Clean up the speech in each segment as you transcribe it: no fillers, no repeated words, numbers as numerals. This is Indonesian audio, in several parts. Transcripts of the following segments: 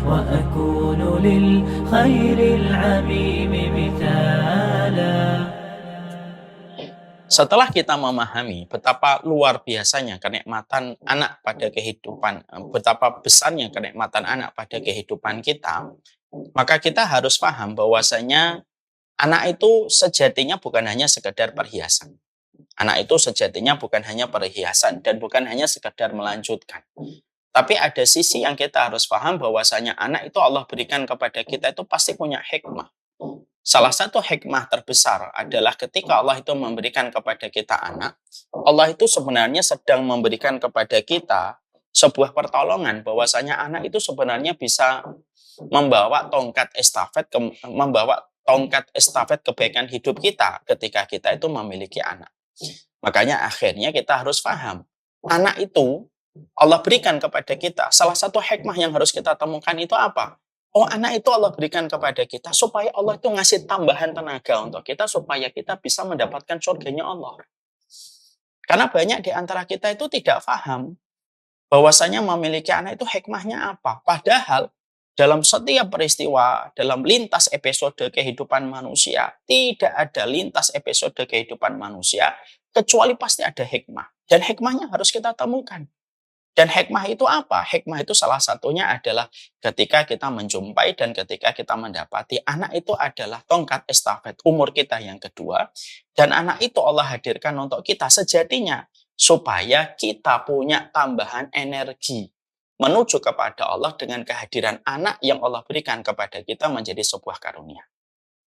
وأكون للخير العميم مثالا. Setelah kita memahami betapa luar biasanya kenikmatan anak pada kehidupan, betapa besarnya kenikmatan anak pada kehidupan kita, maka kita harus paham bahwasanya anak itu sejatinya bukan hanya sekedar perhiasan. Anak itu sejatinya bukan hanya perhiasan dan bukan hanya sekedar melanjutkan. Tapi ada sisi yang kita harus paham bahwasanya anak itu Allah berikan kepada kita itu pasti punya hikmah. Salah satu hikmah terbesar adalah ketika Allah itu memberikan kepada kita anak, Allah itu sebenarnya sedang memberikan kepada kita sebuah pertolongan bahwasanya anak itu sebenarnya bisa membawa tongkat estafet kebaikan hidup kita ketika kita itu memiliki anak. Makanya akhirnya kita harus paham, anak itu Allah berikan kepada kita. Salah satu hikmah yang harus kita temukan itu apa? Oh, anak itu Allah berikan kepada kita supaya Allah itu ngasih tambahan tenaga untuk kita supaya kita bisa mendapatkan surganya Allah. Karena banyak di antara kita itu tidak paham bahwasanya memiliki anak itu hikmahnya apa. Padahal dalam setiap peristiwa, dalam lintas episode kehidupan manusia, tidak ada lintas episode kehidupan manusia kecuali pasti ada hikmah. Dan hikmahnya harus kita temukan. Dan hikmah itu apa? Hikmah itu salah satunya adalah ketika kita menjumpai dan ketika kita mendapati anak itu adalah tongkat estafet umur kita yang kedua. Dan anak itu Allah hadirkan untuk kita sejatinya supaya kita punya tambahan energi menuju kepada Allah dengan kehadiran anak yang Allah berikan kepada kita menjadi sebuah karunia.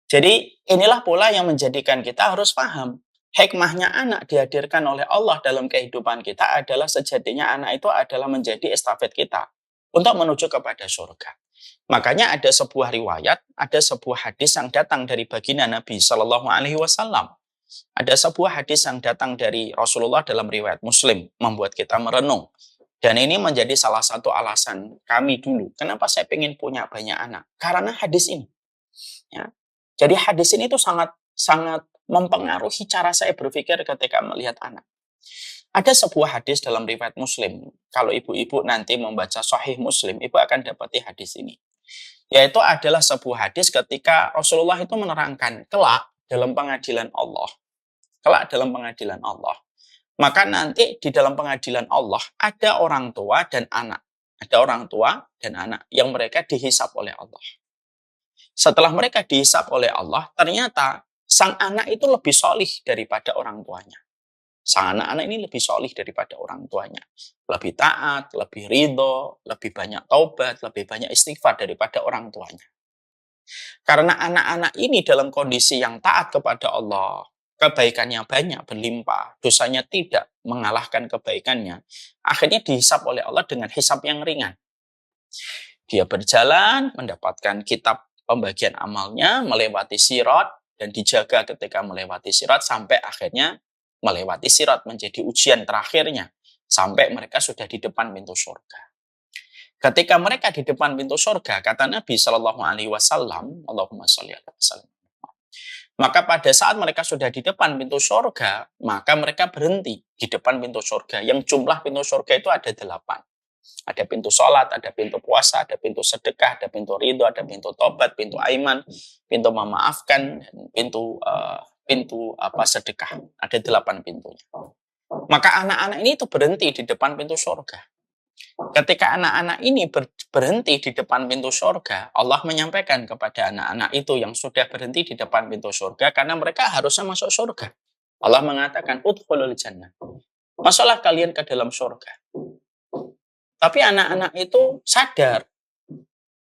Jadi inilah pula yang menjadikan kita harus paham. Hikmahnya anak dihadirkan oleh Allah dalam kehidupan kita adalah sejatinya anak itu adalah menjadi estafet kita untuk menuju kepada surga. Makanya ada sebuah riwayat, ada sebuah hadis yang datang dari baginda Nabi Shallallahu Alaihi Wasallam. Ada sebuah hadis yang datang dari Rasulullah dalam riwayat Muslim membuat kita merenung. Dan ini menjadi salah satu alasan kami dulu. Kenapa saya ingin punya banyak anak? Karena hadis ini. Ya. Jadi hadis ini tuh sangat mempengaruhi cara saya berpikir ketika melihat anak. Ada sebuah hadis dalam riwayat Muslim. Kalau ibu-ibu nanti membaca Sahih Muslim, ibu akan dapati hadis ini. Yaitu adalah sebuah hadis ketika Rasulullah itu menerangkan kelak dalam pengadilan Allah. Kelak dalam pengadilan Allah. Maka nanti di dalam pengadilan Allah ada orang tua dan anak. Ada orang tua dan anak yang mereka dihisap oleh Allah. Setelah mereka dihisap oleh Allah, ternyata sang anak itu lebih solih daripada orang tuanya. Sang anak-anak ini lebih solih daripada orang tuanya. Lebih taat, lebih ridho, lebih banyak taubat, lebih banyak istighfar daripada orang tuanya. Karena anak-anak ini dalam kondisi yang taat kepada Allah, kebaikannya banyak, berlimpah, dosanya tidak mengalahkan kebaikannya, akhirnya dihisap oleh Allah dengan hisap yang ringan. Dia berjalan, mendapatkan kitab pembagian amalnya, melewati sirat, dan dijaga ketika melewati sirat sampai akhirnya melewati sirat menjadi ujian terakhirnya. Sampai mereka sudah di depan pintu surga. Ketika mereka di depan pintu surga, kata Nabi Shallallahu Alaihi Wasallam, Allahumma sholli ala wasallam. Maka pada saat mereka sudah di depan pintu surga, maka mereka berhenti di depan pintu surga. Yang jumlah pintu surga itu ada 8. Ada pintu sholat, ada pintu puasa, ada pintu sedekah, ada pintu ridho, ada pintu tobat, pintu aiman, pintu memaafkan, pintu sedekah. Ada 8 pintunya. Maka anak-anak ini itu berhenti di depan pintu surga. Ketika anak-anak ini berhenti di depan pintu surga, Allah menyampaikan kepada anak-anak itu yang sudah berhenti di depan pintu surga karena mereka harusnya masuk surga. Allah mengatakan, udkhulul jannah. Masuklah kalian ke dalam surga. Tapi anak-anak itu sadar,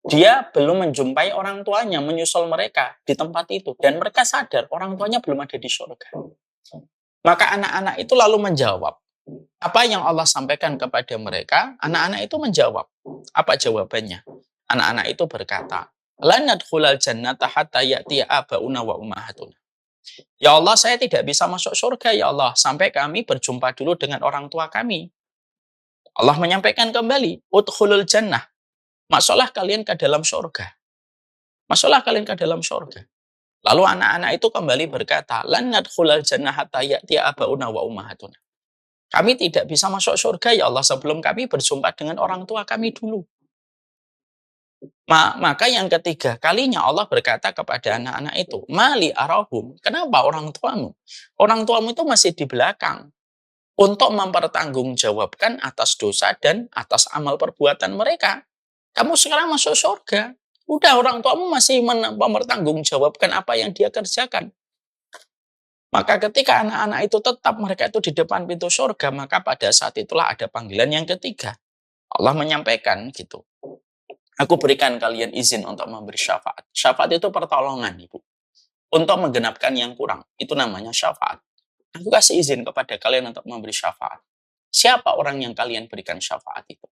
dia belum menjumpai orang tuanya menyusul mereka di tempat itu. Dan mereka sadar orang tuanya belum ada di surga. Maka anak-anak itu lalu menjawab. Apa yang Allah sampaikan kepada mereka, anak-anak itu menjawab. Apa jawabannya? Anak-anak itu berkata, lan nadkhulal jannata hatta ya'tiya abauna wa ummahatuna. Ya Allah, saya tidak bisa masuk surga ya Allah sampai kami berjumpa dulu dengan orang tua kami. Allah menyampaikan kembali, udkhulul jannah. Masuklah kalian ke dalam surga. Masuklah kalian ke dalam surga. Lalu anak-anak itu kembali berkata, lan nadkhulal jannah hatta ya'tiya abauna wa ummahatuna. Kami tidak bisa masuk surga ya Allah sebelum kami berjumpa dengan orang tua kami dulu. Maka yang ketiga kalinya Allah berkata kepada anak-anak itu, Mali arahum, kenapa orang tuamu? Orang tuamu itu masih di belakang untuk mempertanggungjawabkan atas dosa dan atas amal perbuatan mereka. Kamu sekarang masuk surga. Udah orang tuamu masih mempertanggungjawabkan apa yang dia kerjakan. Maka ketika anak-anak itu tetap mereka itu di depan pintu surga, maka pada saat itulah ada panggilan yang ketiga. Allah menyampaikan gitu. Aku berikan kalian izin untuk memberi syafaat. Syafaat itu pertolongan, Ibu. Untuk menggenapkan yang kurang. Itu namanya syafaat. Aku kasih izin kepada kalian untuk memberi syafaat. Siapa orang yang kalian berikan syafaat itu?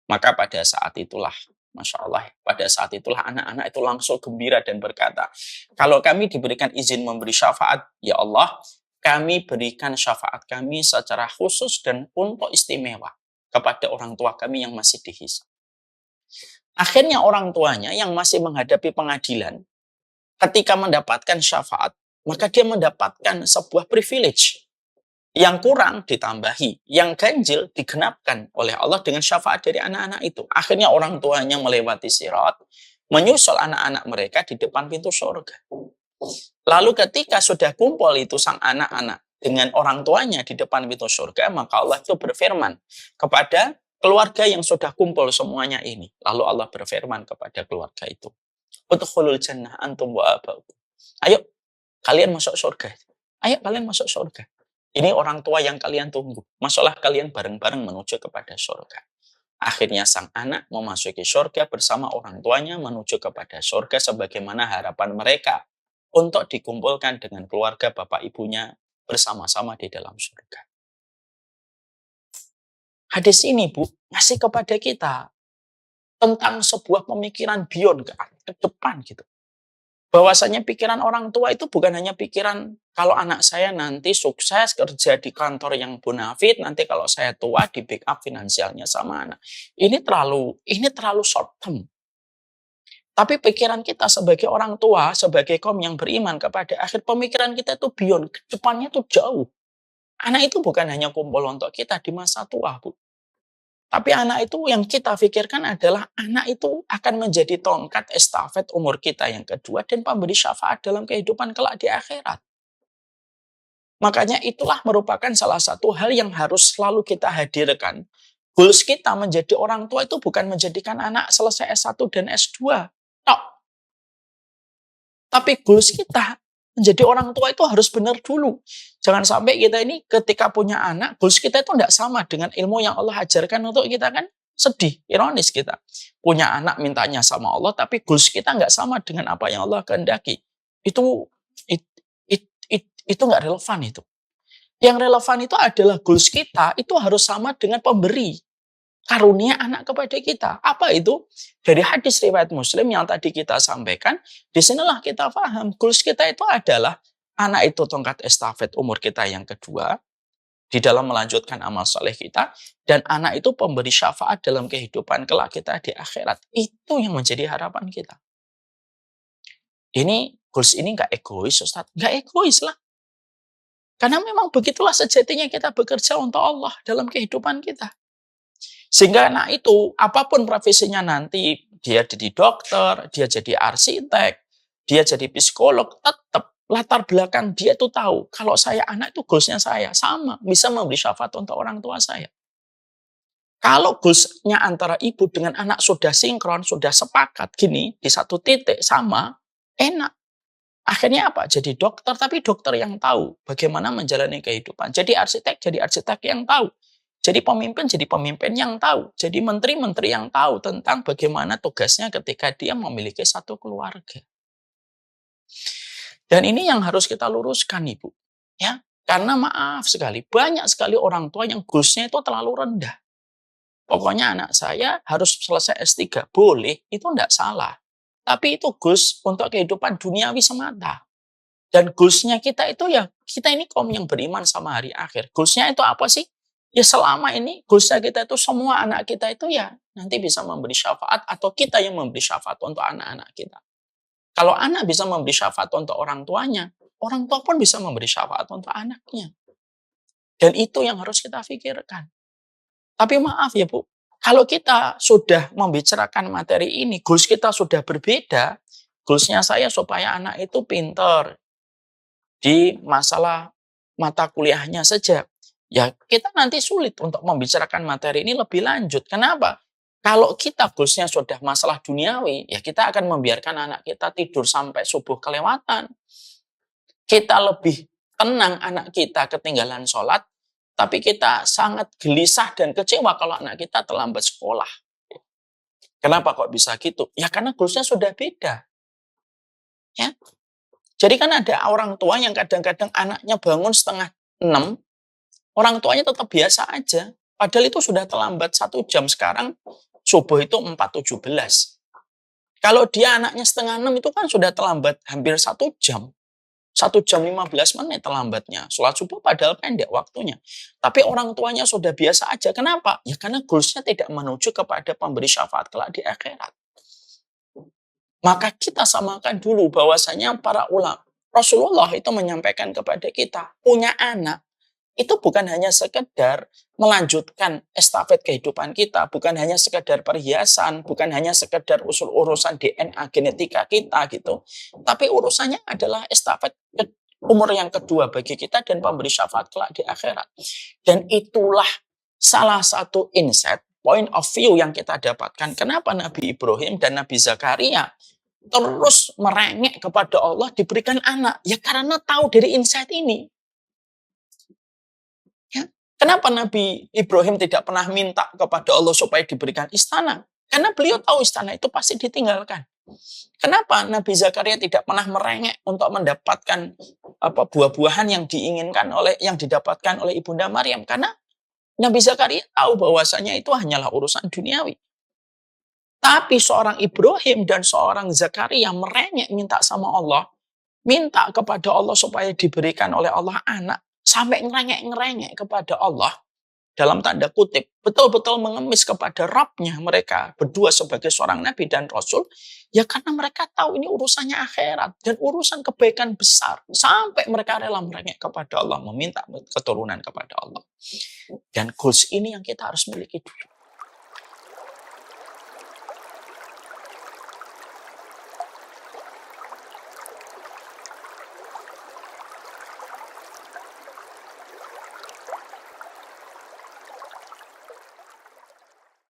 Maka pada saat itulah, Masya Allah, pada saat itulah anak-anak itu langsung gembira dan berkata, kalau kami diberikan izin memberi syafaat, ya Allah, kami berikan syafaat kami secara khusus dan untuk istimewa kepada orang tua kami yang masih dihisab. Akhirnya orang tuanya yang masih menghadapi pengadilan, ketika mendapatkan syafaat, maka dia mendapatkan sebuah privilege. Yang kurang ditambahi, yang ganjil digenapkan oleh Allah dengan syafaat dari anak-anak itu. Akhirnya orang tuanya melewati sirat, menyusul anak-anak mereka di depan pintu surga. Lalu ketika sudah kumpul itu sang anak-anak dengan orang tuanya di depan pintu surga, maka Allah itu berfirman kepada keluarga yang sudah kumpul semuanya ini. Lalu Allah berfirman kepada keluarga itu, udkhulul jannah antum wa abaukum. Ayo, kalian masuk surga. Ayo, kalian masuk surga. Ini orang tua yang kalian tunggu. Masuklah kalian bareng-bareng menuju kepada surga. Akhirnya sang anak memasuki surga bersama orang tuanya menuju kepada surga sebagaimana harapan mereka untuk dikumpulkan dengan keluarga bapak ibunya bersama-sama di dalam surga. Hadis ini, Bu, ngasih kepada kita tentang sebuah pemikiran beyond ke depan gitu. Bahwasanya pikiran orang tua itu bukan hanya pikiran kalau anak saya nanti sukses kerja di kantor yang bonafit, nanti kalau saya tua di backup finansialnya sama anak. Ini terlalu short term. Tapi pikiran kita sebagai orang tua, sebagai kaum yang beriman kepada akhir, pemikiran kita itu beyond, ke depannya itu jauh. Anak itu bukan hanya kumpul untuk kita di masa tua, Bu. Tapi anak itu yang kita pikirkan adalah anak itu akan menjadi tongkat estafet umur kita yang kedua dan pemberi syafaat dalam kehidupan kelak di akhirat. Makanya itulah merupakan salah satu hal yang harus selalu kita hadirkan. Goals kita menjadi orang tua itu bukan menjadikan anak selesai S1 dan S2. Tok. Tapi goals kita menjadi orang tua itu harus benar dulu. Jangan sampai kita ini ketika punya anak, goals kita itu tidak sama dengan ilmu yang Allah ajarkan untuk kita, kan sedih, ironis kita. Punya anak mintanya sama Allah, tapi goals kita nggak sama dengan apa yang Allah kehendaki. Itu nggak relevan itu. Yang relevan itu adalah goals kita itu harus sama dengan pemberi karunia anak kepada kita. Apa itu? Dari hadis riwayat Muslim yang tadi kita sampaikan, disinilah kita paham goals kita itu adalah anak itu tongkat estafet umur kita yang kedua di dalam melanjutkan amal soleh kita, dan anak itu pemberi syafaat dalam kehidupan kelak kita di akhirat. Itu yang menjadi harapan kita. Ini goals ini nggak egois, Ustaz. Nggak egois lah. Karena memang begitulah sejatinya kita bekerja untuk Allah dalam kehidupan kita. Sehingga anak itu, apapun profesinya nanti, dia jadi dokter, dia jadi arsitek, dia jadi psikolog, tetap latar belakang dia tuh tahu, kalau saya anak itu goalsnya saya, sama, bisa memberi syafaat untuk orang tua saya. Kalau goalsnya antara ibu dengan anak sudah sinkron, sudah sepakat, gini, di satu titik, sama, enak. Akhirnya apa? Jadi dokter, tapi dokter yang tahu bagaimana menjalani kehidupan. Jadi arsitek yang tahu. Jadi pemimpin yang tahu. Jadi menteri yang tahu tentang bagaimana tugasnya ketika dia memiliki satu keluarga. Dan ini yang harus kita luruskan, Ibu. Ya, karena maaf sekali, banyak sekali orang tua yang goalsnya itu terlalu rendah. Pokoknya anak saya harus selesai S3. Boleh, itu enggak salah. Tapi itu goals untuk kehidupan duniawi semata. Dan goalsnya kita itu ya, kita ini kaum yang beriman sama hari akhir. Goalsnya itu apa sih? Ya selama ini goalsnya kita itu semua anak kita itu ya nanti bisa memberi syafaat atau kita yang memberi syafaat untuk anak-anak kita. Kalau anak bisa memberi syafaat untuk orang tuanya, orang tua pun bisa memberi syafaat untuk anaknya. Dan itu yang harus kita pikirkan. Tapi maaf ya Bu, Kalau kita sudah membicarakan materi ini, goals kita sudah berbeda. Goals-nya saya supaya anak itu pinter di masalah mata kuliahnya saja. Ya, kita nanti sulit untuk membicarakan materi ini lebih lanjut. Kenapa? Kalau kita goals-nya sudah masalah duniawi, ya kita akan membiarkan anak kita tidur sampai subuh kelewatan. Kita lebih tenang anak kita ketinggalan sholat, tapi kita sangat gelisah dan kecewa kalau anak kita terlambat sekolah. Kenapa kok bisa gitu? Ya karena goals-nya sudah beda. Ya. Jadi kan ada orang tua yang kadang-kadang anaknya bangun 5:30, orang tuanya tetap biasa aja. Padahal itu sudah terlambat 1 jam. Sekarang subuh itu 4:17. Kalau dia anaknya 5:30 itu kan sudah terlambat hampir 1 jam. 1 jam 15 menit terlambatnya. Sholat subuh padahal pendek waktunya. Tapi orang tuanya sudah biasa aja. Kenapa? Ya karena goals-nya tidak menuju kepada pemberi syafaat kelak di akhirat. Maka kita samakan dulu bahwasanya para ulama, Rasulullah itu menyampaikan kepada kita, punya anak itu bukan hanya sekedar melanjutkan estafet kehidupan kita, bukan hanya sekedar perhiasan, bukan hanya sekedar urusan DNA genetika kita gitu. Tapi urusannya adalah estafet umur yang kedua bagi kita dan pemberi syafaat kelak di akhirat. Dan itulah salah satu insight, point of view yang kita dapatkan. Kenapa Nabi Ibrahim dan Nabi Zakaria terus merengek kepada Allah diberikan anak? Ya karena tahu dari insight ini. Ya. Kenapa Nabi Ibrahim tidak pernah minta kepada Allah supaya diberikan istana? Karena beliau tahu istana itu pasti ditinggalkan. Kenapa Nabi Zakaria tidak pernah merengek untuk mendapatkan buah-buahan yang diinginkan yang didapatkan oleh Ibunda Maryam? Karena Nabi Zakaria tahu bahwasanya itu hanyalah urusan duniawi. Tapi seorang Ibrahim dan seorang Zakaria merengek minta sama Allah, minta kepada Allah supaya diberikan oleh Allah anak, sampai ngerengek kepada Allah, dalam tanda kutip, betul-betul mengemis kepada Rabb-nya mereka berdua sebagai seorang Nabi dan Rasul, ya karena mereka tahu ini urusannya akhirat dan urusan kebaikan besar, sampai mereka rela merengek kepada Allah, meminta keturunan kepada Allah. Dan goals ini yang kita harus miliki dulu.